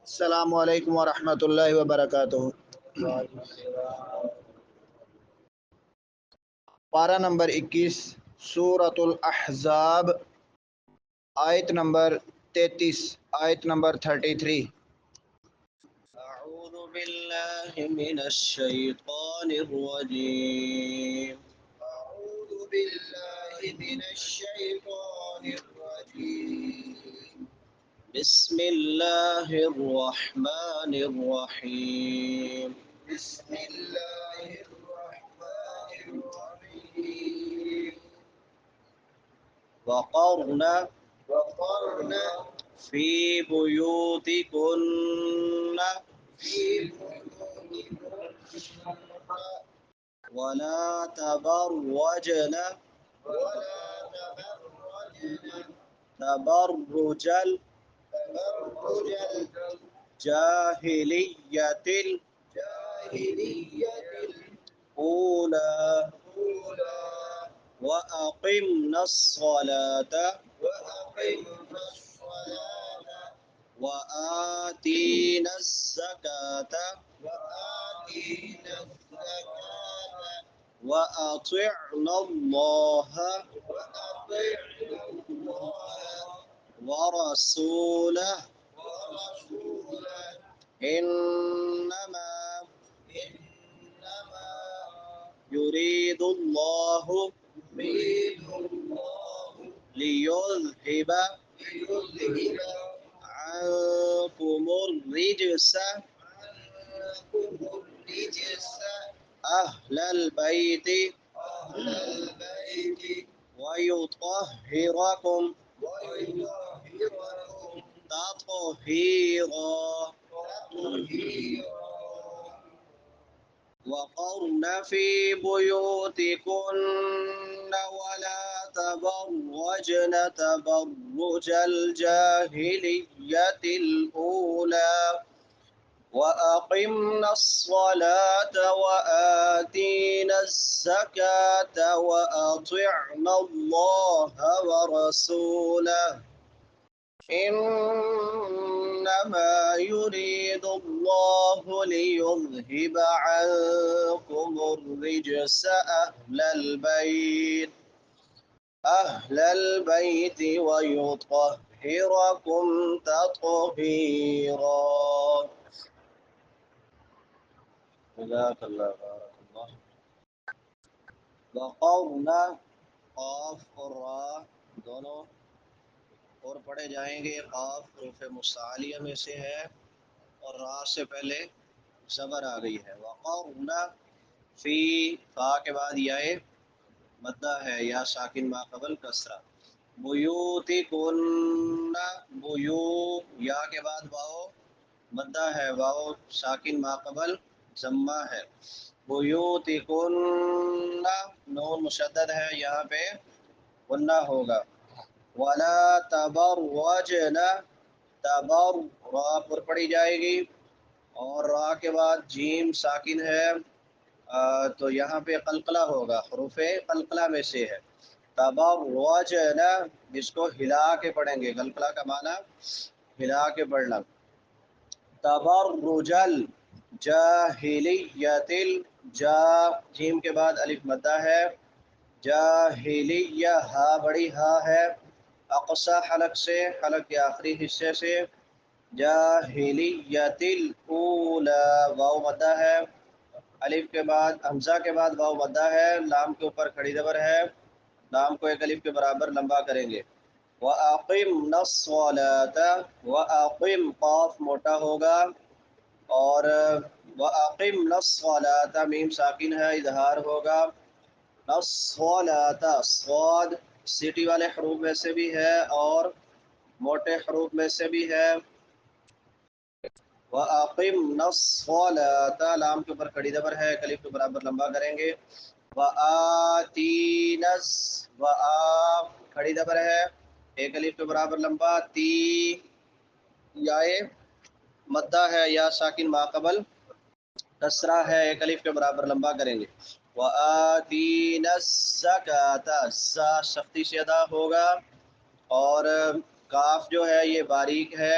السلام علیکم ورحمۃ اللہ وبرکاتہ۔ پارہ نمبر 21، سورۃ الاحزاب، آیت نمبر 33، آیت نمبر 33۔ أعوذ بالله من الشيطان الرجيم اعوذ باللہ من الشیطان الرجیم، بسم الله الرحمن الرحيم بسم اللہ الرحمن الرحیم۔ وقرن وقرن في بيوتكن فی بیوتکن ولا تبرجن ولا تبرجن تبرج تبرج الجاهلية الجاہلیۃ الأولى الاولى وأقمنا الصلاة واقمنا الصلاة وآتينا الزكاة وآتينا الزكاة وأطعنا الله وأطعنا الله ورسوله ورسوله إنما إنما يريد الله يريد الله ليذهب ليذهب عنكم الرجس عنكم الرجس أهل البيت أهل البيت ويطهركم ويطهركم تطهيرا تطهيرا۔ وقرن في بيوتكن ولا تبرجن تبرج الجاهلية الأولى وأقمنا الصلاة وآتينا الزكاة وأطعنا الله ورسوله إنما يريد الله ليذهب عنكم الرجس أهل البيت ويطهركم تطهيرا۔ جزاک اللہ، بارک اللہ۔ وقرن، قاف اور را دونوں اور پڑھے جائیں گے۔ قاف حروف مستعلیہ میں سے ہے اور را سے پہلے زبر آ گئی ہے۔ وقرن فی، فا کے بعد یائے مدہ ہے، یا ساکن ما قبل کسرہ۔ بیوتکن، بیو، یا کے بعد واو مدہ ہے، واو ساکن ما قبل ضمہ ہے۔ بیوتکن، نون مشدد ہے، یہاں پہ غنہ ہوگا۔ ولا تبرجن، تبر، را پر پڑھی جائے گی اور را کے بعد جیم ساکن ہے، تو یہاں پہ قلقلہ ہوگا، حروف قلقلہ میں سے ہے۔ تبرجن، اس کو ہلا کے پڑھیں گے، قلقلہ کا معنی ہلا کے پڑھنا۔ تبرج الجاہلیت، الجا، جیم کے بعد الف مدہ ہے، جاہلیہ، ہا بڑی ہا ہے، اقصی حلق سے، حلق کے آخری حصے سے، جاہلیت الاولی، واو مدہ ہے، الف کے بعد حمزہ کے بعد واو مدہ ہے، لام کے اوپر کھڑی زبر ہے، لام کو ایک الف کے برابر لمبا کریں گے۔ وَأَقِمْنَا الصَّلَاةَ، وَأَقِمْ، قاف موٹا ہوگا، اور وَأَقِمْنَا الصَّلَاةَ، میم ساکن ہے، اظہار ہوگا۔ الصَّلَاةَ، صاد سیٹی والے حروف میں سے بھی ہے اور موٹے حروف میں سے بھی ہے۔ وَأَقِمْنَا الصَّلَاةَ، لام کے اوپر کھڑی زبر ہے، الف کے برابر لمبا کریں گے۔ وَآتِينَا، کھڑی زبر ہے، ایک الف کے برابر لمبا، تی، یائے مدہ ہے، یا ساکن ما قبل کسرہ ہے، ایک الف کے برابر لمبا کریں گے۔ وَآتِينَا الزَّكَاةَ، زا سختی سے ادا ہوگا، اور کاف جو ہے یہ باریک ہے،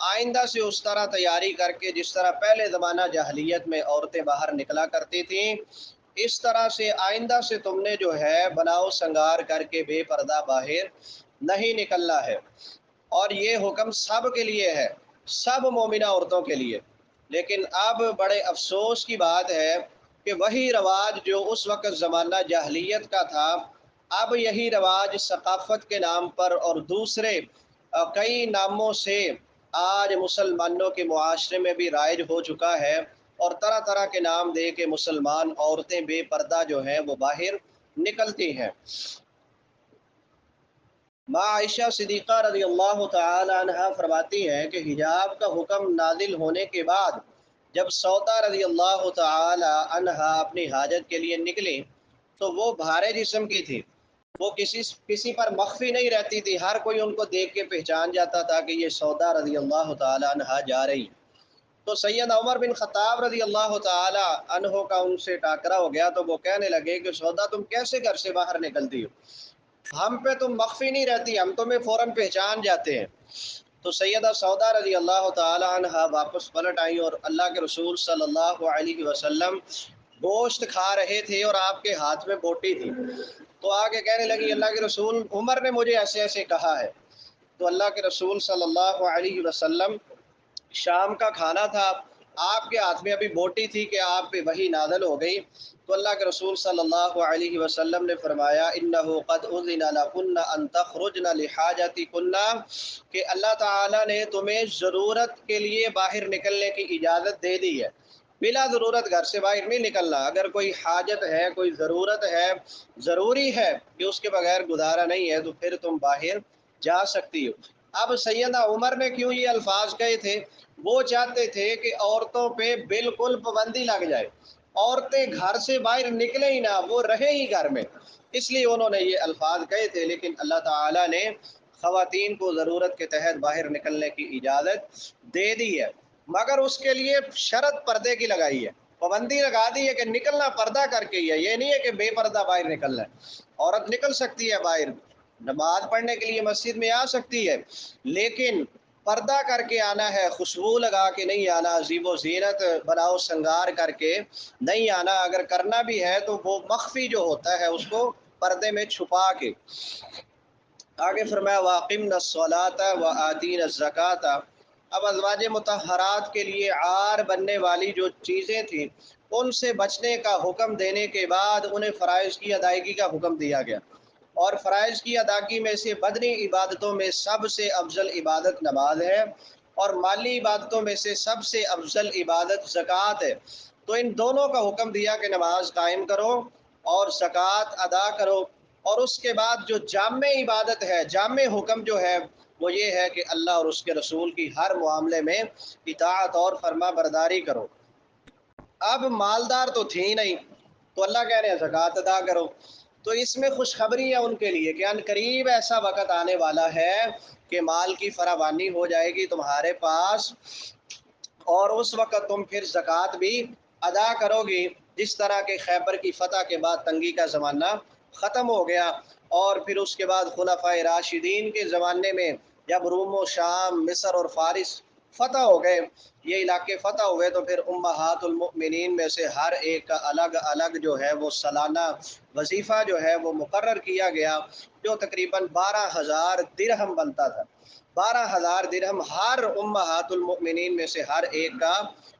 آئندہ سے اس طرح تیاری کر کے جس طرح پہلے زمانہ جاہلیت میں عورتیں باہر نکلا کرتی تھیں، اس طرح سے آئندہ سے تم نے جو ہے بناؤ سنگار کر کے بے پردہ باہر نہیں نکلنا ہے۔ اور یہ حکم سب کے لیے ہے، سب مومنہ عورتوں کے لیے۔ لیکن اب بڑے افسوس کی بات ہے کہ وہی رواج جو اس وقت زمانہ جاہلیت کا تھا، اب یہی رواج ثقافت کے نام پر اور دوسرے کئی ناموں سے آج مسلمانوں کے معاشرے میں بھی رائج ہو چکا ہے، اور طرح طرح کے نام دے کے مسلمان عورتیں بے پردہ جو ہیں وہ باہر نکلتی ہیں۔ ماں عائشہ صدیقہ رضی اللہ تعالی عنہ فرماتی ہیں کہ حجاب کا حکم نازل ہونے کے بعد جب سودا رضی اللہ تعالی عنہا اپنی حاجت کے لیے نکلی تو وہ بھارے جسم کی تھی، وہ کسی پر مخفی نہیں رہتی تھی، ہر کوئی ان کو دیکھ کے پہچان جاتا تھا کہ یہ سودا رضی اللہ تعالی عنہا جا رہی۔ تو سید عمر بن خطاب رضی اللہ تعالی عنہ کا ان سے ٹاکرا ہو گیا، تو وہ کہنے لگے کہ سودا تم کیسے گھر سے باہر نکلتی ہو، ہم پہ تم مخفی نہیں رہتی، ہم تمہیں فوراً پہچان جاتے ہیں۔ تو سیدہ سودا رضی اللہ تعالی عنہ واپس پلٹ آئی اور اللہ کے رسول صلی اللہ علیہ وسلم گوشت کھا رہے تھے اور آپ کے ہاتھ میں بوٹی تھی، تو آگے کہنے لگی اللہ کے رسول عمر نے مجھے ایسے ایسے کہا ہے۔ تو اللہ کے رسول صلی اللہ علیہ وسلم، شام کا کھانا تھا، آپ کے ہاتھ میں ابھی بوٹی تھی کہ آپ پہ وحی نازل ہو گئی، تو اللہ کے رسول صلی اللہ علیہ وسلم نے فرمایا انہ قد اذن لکن ان تخرجن لحاجتکن، کہ اللہ تعالیٰ نے تمہیں ضرورت کے لیے باہر نکلنے کی اجازت دے دی ہے، بلا ضرورت گھر سے باہر نہیں نکلنا، اگر کوئی حاجت ہے، کوئی ضرورت ہے، ضروری ہے کہ اس کے بغیر گزارا نہیں ہے، تو پھر تم باہر جا سکتی ہو۔ اب سیدنا عمر نے کیوں یہ الفاظ کہے تھے؟ وہ چاہتے تھے کہ عورتوں پہ بالکل پابندی لگ جائے، عورتیں گھر سے باہر نکلیں ہی نہ، وہ رہے ہی گھر میں، اس لیے انہوں نے یہ الفاظ کہے تھے۔ لیکن اللہ تعالیٰ نے خواتین کو ضرورت کے تحت باہر نکلنے کی اجازت دے دی ہے، مگر اس کے لیے شرط پردے کی لگائی ہے، پابندی لگا دی ہے کہ نکلنا پردہ کر کے ہی ہے، یہ نہیں ہے کہ بے پردہ باہر نکلنا ہے۔ عورت نکل سکتی ہے باہر، نماز پڑھنے کے لیے مسجد میں آ سکتی ہے، لیکن پردہ کر کے آنا ہے، خوشبو لگا کے نہیں آنا، زیب و زینت بناؤ سنگار کر کے نہیں آنا، اگر کرنا بھی ہے تو وہ مخفی جو ہوتا ہے اس کو پردے میں چھپا کے۔ آگے فرمایا واقمنا الصلاۃ وآتینا الزکاۃ۔ اب ازواج مطہرات کے لیے عار بننے والی جو چیزیں تھیں ان سے بچنے کا حکم دینے کے بعد انہیں فرائض کی ادائیگی کا حکم دیا گیا، اور فرائض کی ادائیگی میں سے بدنی عبادتوں میں سب سے افضل عبادت نماز ہے، اور مالی عبادتوں میں سے سب سے افضل عبادت زکوٰۃ ہے۔ تو ان دونوں کا حکم دیا کہ نماز قائم کرو اور زکوٰۃ ادا کرو، اور اس کے بعد جو جامع عبادت ہے، جامع حکم جو ہے وہ یہ ہے کہ اللہ اور اس کے رسول کی ہر معاملے میں اطاعت اور فرما برداری کرو۔ اب مالدار تو تھی نہیں، تو اللہ کہہ رہے ہیں زکوٰۃ ادا کرو، تو اس میں خوشخبری ہے ان کے لیے کہ ان قریب ایسا وقت آنے والا ہے کہ مال کی فراوانی ہو جائے گی تمہارے پاس، اور اس وقت تم پھر زکوٰۃ بھی ادا کرو گی، جس طرح کہ خیبر کی فتح کے بعد تنگی کا زمانہ ختم ہو گیا، اور پھر اس کے بعد خلفائے راشدین کے زمانے میں جب روم و شام، مصر اور فارس فتح ہو گئے، یہ علاقے فتح ہوئے، تو پھر امہات المؤمنین میں سے ہر ایک کا الگ الگ جو ہے وہ سالانہ وظیفہ جو ہے وہ مقرر کیا گیا، جو تقریباً 12,000 درہم بنتا تھا۔ 12,000 درہم ہر امہات المؤمنین میں سے ہر ایک کا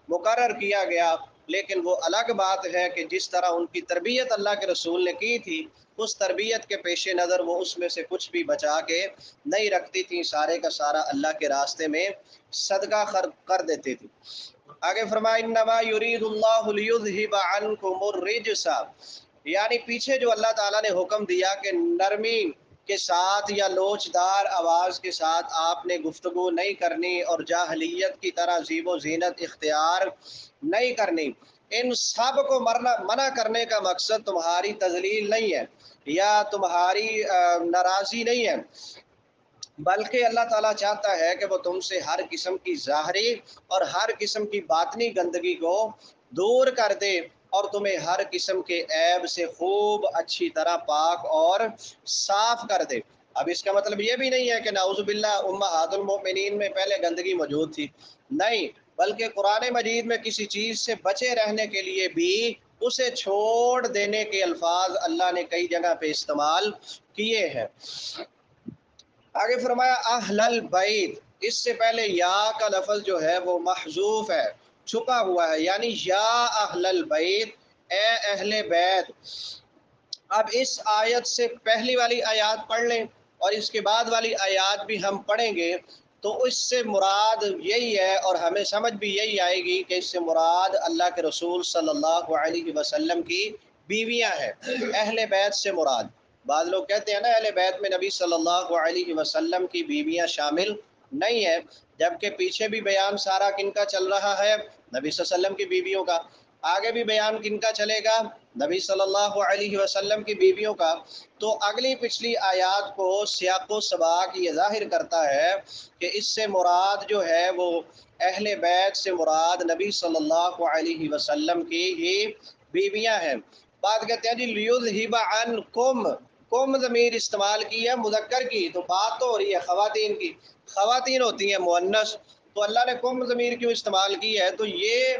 مقرر کیا گیا۔ لیکن وہ الگ بات ہے کہ جس طرح ان کی تربیت اللہ کے رسول نے کی تھی، اس تربیت کے پیش نظر وہ اس میں سے کچھ بھی بچا کے نہیں رکھتی تھی، سارے کا سارا اللہ کے راستے میں صدقہ کر دیتی تھی۔ آگے فرمایا انما یرید اللہ لیذھب عنکم الرجس، یعنی پیچھے جو اللہ تعالیٰ نے حکم دیا کہ نرمی کے ساتھ یا لوچدار آواز کے ساتھ آپ نے گفتگو نہیں کرنی اور جاہلیت کی طرح زیب و زینت اختیار نہیں کرنی، ان سب کو منع کرنے کا مقصد تمہاری تذلیل نہیں ہے یا تمہاری ناراضی نہیں ہے، بلکہ اللہ تعالیٰ چاہتا ہے کہ وہ تم سے ہر قسم کی ظاہری اور ہر قسم کی باطنی گندگی کو دور کر دے، اور تمہیں ہر قسم کے عیب سے خوب اچھی طرح پاک اور صاف کر دے۔ اب اس کا مطلب یہ بھی نہیں ہے کہ نعوذ باللہ امہات المؤمنین میں پہلے گندگی موجود تھی، نہیں، بلکہ قرآن مجید میں کسی چیز سے بچے رہنے کے لیے بھی اسے چھوڑ دینے کے الفاظ اللہ نے کئی جگہ پہ استعمال کیے ہیں۔ آگے فرمایا اہل البیت، اس سے پہلے یا کا لفظ جو ہے وہ محذوف ہے، چھپا ہوا ہے، یعنی یا اہل البیت، اے اہل بیت۔ اب اس آیت سے پہلی والی آیات پڑھ لیں اور اس کے بعد والی آیات بھی ہم پڑھیں گے تو اس سے مراد یہی ہے، اور ہمیں سمجھ بھی یہی آئے گی کہ اس سے مراد اللہ کے رسول صلی اللہ علیہ وسلم کی بیویاں ہیں، اہل بیت سے مراد۔ بعض لوگ کہتے ہیں نا اہل بیت میں نبی صلی اللہ علیہ وسلم کی بیویاں شامل نہیں ہیں، جبکہ پیچھے بھی بیان سارا کن کا چل رہا ہے؟ نبی صلی اللہ علیہ وسلم کی بیویوں کا۔ آگے بھی بیان کن کا چلے گا؟ نبی صلی اللہ علیہ وسلم کی بیویوں کا۔ تو اگلی پچھلی آیات کو سیاق و سباق یہ ظاہر کرتا ہے کہ اس سے مراد جو ہے وہ اہل بیت سے مراد نبی صلی اللہ علیہ وسلم کی ہی بیویاں ہیں۔ بات کہتے ہیں جی لیذھب عنکم، کم ضمیر استعمال کی ہے مذکر کی، تو بات تو ہو رہی ہے خواتین کی، خواتین ہوتی ہیں مؤنث، تو اللہ نے کم ضمیر کیوں استعمال کی ہے؟ تو یہ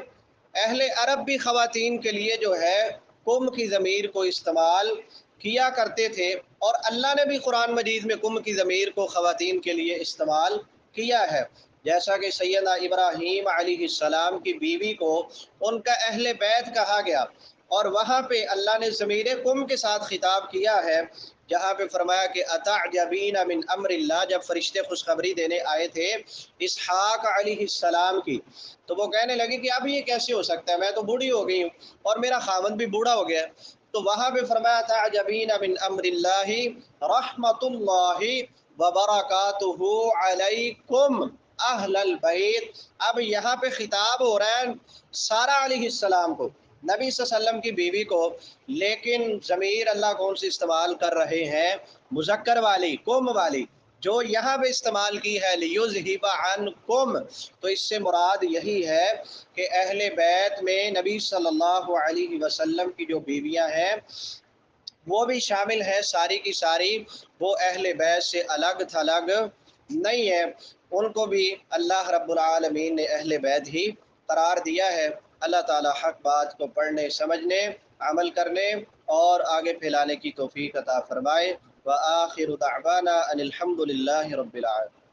اہل عرب بھی خواتین کے لیے جو ہے کم کی ضمیر کو استعمال کیا کرتے تھے، اور اللہ نے بھی قرآن مجید میں کم کی ضمیر کو خواتین کے لیے استعمال کیا ہے، جیسا کہ سیدنا ابراہیم علیہ السلام کی بیوی کو ان کا اہل بیت کہا گیا، اور وہاں پہ اللہ نے ضمیر کم کے ساتھ خطاب کیا ہے، جہاں پہ فرمایا کہ اتعجبین من امر اللہ، جب فرشتے خوشخبری دینے آئے تھے اسحاق علیہ السلام کی، تو وہ کہنے لگے کہ اب یہ کیسے ہو سکتا ہے، میں تو بوڑھی ہو گئی ہوں اور میرا خاوند بھی بوڑھا ہو گیا ہے۔ تو وہاں پہ فرمایا تعجبین من امر اللہ رحمت اللہ وبرکاتہ علیکم اہل البیت۔ اب یہاں پہ خطاب ہو رہا ہے سارہ علیہ السلام کو، نبی صلی اللہ علیہ وسلم کی بیوی کو، لیکن ضمیر اللہ کون سی استعمال کر رہے ہیں؟ مذکر والی، قوم والی، جو یہاں پہ استعمال کی ہے لیذھب عنکم، تو اس سے مراد یہی ہے کہ اہل بیت میں نبی صلی اللہ علیہ وسلم کی جو بیویاں ہیں وہ بھی شامل ہیں، ساری کی ساری، وہ اہل بیت سے الگ تھلگ نہیں ہے، ان کو بھی اللہ رب العالمین نے اہل بیت ہی قرار دیا ہے۔ اللہ تعالی حق بات کو پڑھنے، سمجھنے، عمل کرنے اور آگے پھیلانے کی توفیق عطا فرمائے۔ وآخر دعوانا ان الحمد للہ رب العالمین۔